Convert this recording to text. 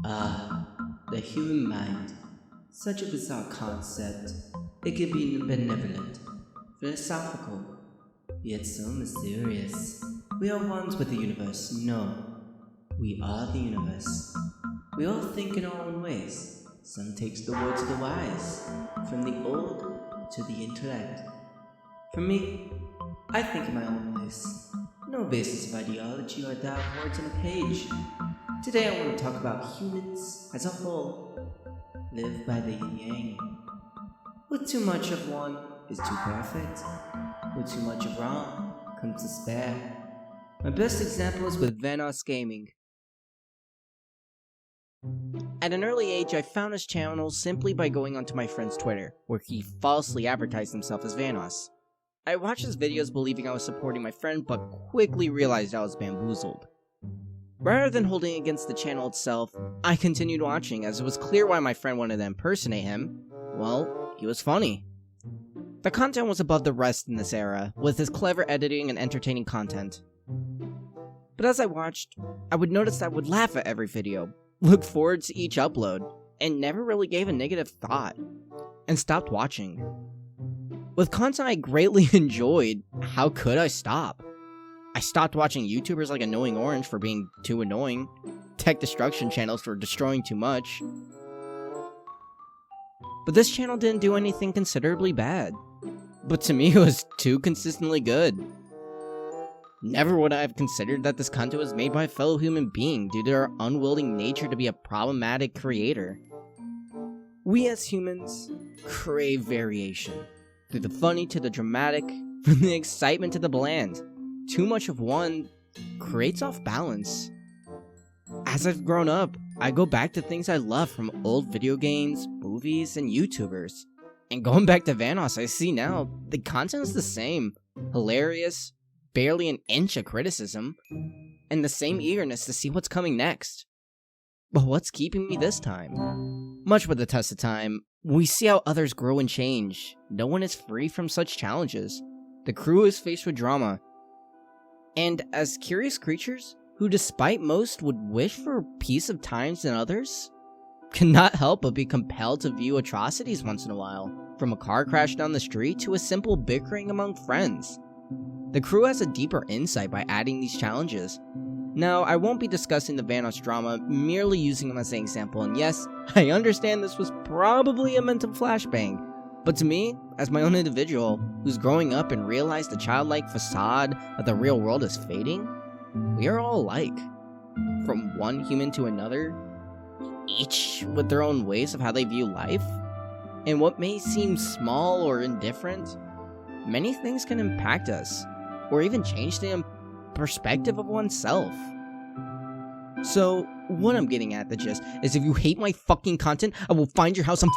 Ah, the human mind. Such a bizarre concept. It can be benevolent, philosophical, yet so mysterious. We are ones with the universe. No, we are the universe. We all think in our own ways. Some takes the words of the wise, from the old to the intellect. For me, I think in my own ways. No basis of ideology or that of words on a page. Today I want to talk about humans as a whole. Live by the yin-yang. With too much of one is too perfect. With too much of wrong comes despair. My best example is with Vanos Gaming. At an early age, I found his channel simply by going onto my friend's Twitter, where he falsely advertised himself as Vanos. I watched his videos believing I was supporting my friend, but quickly realized I was bamboozled. Rather than holding against the channel itself, I continued watching as it was clear why my friend wanted to impersonate him. Well, he was funny. The content was above the rest in this era, with his clever editing and entertaining content. But as I watched, I would notice that I would laugh at every video, look forward to each upload, and never really gave a negative thought, and stopped watching. With content I greatly enjoyed, how could I stop? I stopped watching YouTubers like Annoying Orange for being too annoying, Tech Destruction channels for destroying too much. But this channel didn't do anything considerably bad. But to me it was too consistently good. Never would I have considered that this content was made by a fellow human being due to their unwilling nature to be a problematic creator. We as humans crave variation. Through the funny to the dramatic, from the excitement to the bland. Too much of one creates off balance. As I've grown up, I go back to things I love from old video games, movies, and YouTubers. And going back to Vanos, I see now, the content is the same. Hilarious, barely an inch of criticism, and the same eagerness to see what's coming next. But what's keeping me this time? Much with the test of time, we see how others grow and change. No one is free from such challenges. The crew is faced with drama. And as curious creatures, who despite most would wish for peace of times than others, cannot help but be compelled to view atrocities once in a while, from a car crash down the street to a simple bickering among friends. The crew has a deeper insight by adding these challenges. Now, I won't be discussing the Vanos drama, merely using them as an example, and yes, I understand this was probably a mental flashbang, but to me, as my own individual, who's growing up and realized the childlike facade of the real world is fading, we are all alike. From one human to another, each with their own ways of how they view life. And what may seem small or indifferent, many things can impact us, or even change the perspective of oneself. So, what I'm getting at, the gist, is if you hate my fucking content, I will find your house and